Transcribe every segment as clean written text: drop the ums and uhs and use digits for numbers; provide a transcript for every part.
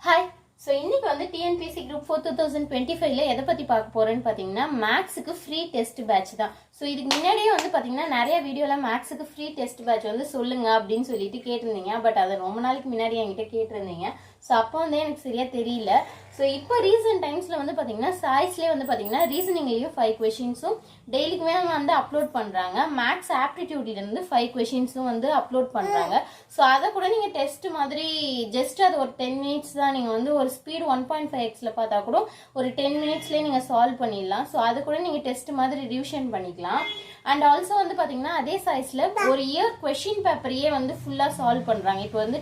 Hi. So, இன்னைக்கு வந்து TNPSC Group 4 2025ல எதை பத்தி பார்க்க போறேன்னு பாத்தீங்கன்னா மேக்ஸ்க்கு ஃப்ரீ டெஸ்ட் பேட்ச் தான். ஸோ இதுக்கு முன்னாடியே வந்து பாத்தீங்கன்னா நிறைய வீடியோல மேக்ஸ்க்கு ஃப்ரீ டெஸ்ட் பேட்ச் வந்து சொல்லுங்க அப்படின்னு சொல்லிட்டு கேட்டிருந்தீங்க. பட் அதை ரொம்ப நாளைக்கு முன்னாடி என்கிட்ட கேட்டிருந்தீங்க. ஸோ அப்போ வந்து எனக்கு சரியா தெரியல. ஸோ இப்போ ரீசெண்ட் டைம்ஸ்ல வந்து பாத்தீங்கன்னா சாய்ஸ்லேயே வந்து பாத்தீங்கன்னா ரீசனிங்லேயும் 5 கொஷின்ஸும் டெய்லிக்குமே வந்து அப்லோட் பண்றாங்க. மேக்ஸ் ஆப்டிடியூட்ல இருந்து 5 கொஷின்ஸும் வந்து அப்லோட் பண்றாங்க. ஸோ அதை கூட நீங்க டெஸ்ட் மாதிரி ஜஸ்ட் அது ஒரு 10 மினிட்ஸ் தான். நீங்க வந்து ஒரு ஸ்பீட் 1.5xல பார்த்தா கூட ஒரு 10 மினிட்ஸ்லேயே நீங்க சால்வ் பண்ணிடலாம். ஸோ அது கூட நீங்க டெஸ்ட் மாதிரி ரிவிஷன் பண்ணிக்கலாம். அண்ட் ஆல்சோ வந்து பாத்தீங்கன்னா அதே சைஸ்ல ஒரு இயர் கொஸ்டின் பேப்பரையே வந்து ஃபுல்லா சால்வ் பண்றாங்க. இப்போ வந்து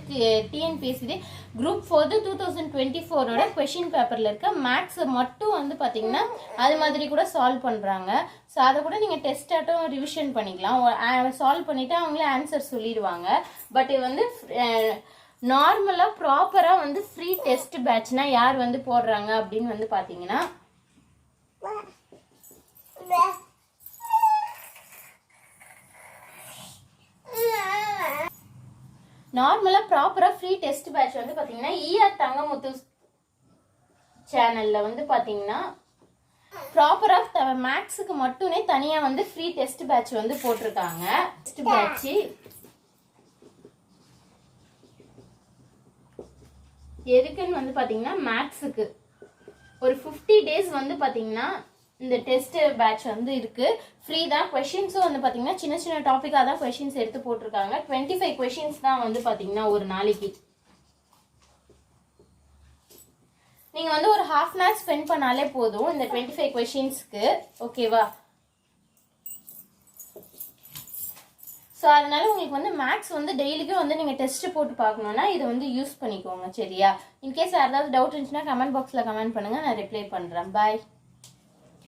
டிஎன்பிஎஸ்சி குரூப் 4 2024ஓட கொஸ்டின் பேப்பர்ல இருக்க மேக்ஸ் மட்டும் வந்து பாத்தீங்கன்னா அது மாதிரி கூட சால்வ் பண்றாங்க. ஸோ அதை கூட நீங்க டெஸ்ட் ஆட்டும் ரிவிஷன் பண்ணிக்கலாம். சால்வ் பண்ணிட்டு அவங்களே ஆன்சர் சொல்லிடுவாங்க. பட் இது வந்து நார்மலா ப்ராப்பரா வந்து ஃப்ரீ டெஸ்ட் பேட்ச்னா யார் வந்து போடுறாங்க அப்படின்னு வந்து பாத்தீங்கன்னா நார்மலா ப்ராப்பரா ஃப்ரீ டெஸ்ட் பேட்ச் வந்து பாத்தீங்கன்னா ஈஆர் தங்கமுத்து சேனல்ல வந்து பாத்தீங்கன்னா ப்ராப்பரா மேக்ஸுக்கு மட்டுமே தனியா வந்து ஃப்ரீ டெஸ்ட் பேட்ச் வந்து போட்டிருக்காங்க. டெஸ்ட் பேட்ச் எதுக்குன்னு வந்து பாத்தீங்கன்னா மேக்ஸுக்கு ஒரு 50 டேஸ் வந்து பாத்தீங்கன்னா இந்த டெஸ்ட் பேட்ச் வந்து இருக்கு. ஃப்ரீ தான். கொஸ்டின்ஸும் வந்து பாத்தீங்கன்னா சின்ன சின்ன டாபிக்காக தான் கொஸ்டின்ஸ் எடுத்து போட்டிருக்காங்க. 25 கொஸ்டின்ஸ் தான் வந்து பாத்தீங்கன்னா ஒரு நாளைக்கு. நீங்க வந்து ஒரு ஹாஃப் அன் ஹவர் ஸ்பெண்ட் பண்ணாலே போதும் இந்த 25 கொஸ்டின்ஸ்க்கு. ஓகேவா? ஸோ அதனால உங்களுக்கு வந்து மேக்ஸ் வந்து டெய்லிக்கும் வந்து நீங்கள் டெஸ்ட் போட்டு பார்க்கணுன்னா இதை வந்து யூஸ் பண்ணிக்கோங்க. சரியா? இன்கேஸ் யாராவது டவுட் இருந்துச்சுன்னா கமெண்ட் பாக்ஸில் கமெண்ட் பண்ணுங்கள். நான் ரிப்ளை பண்ணுறேன். பாய்.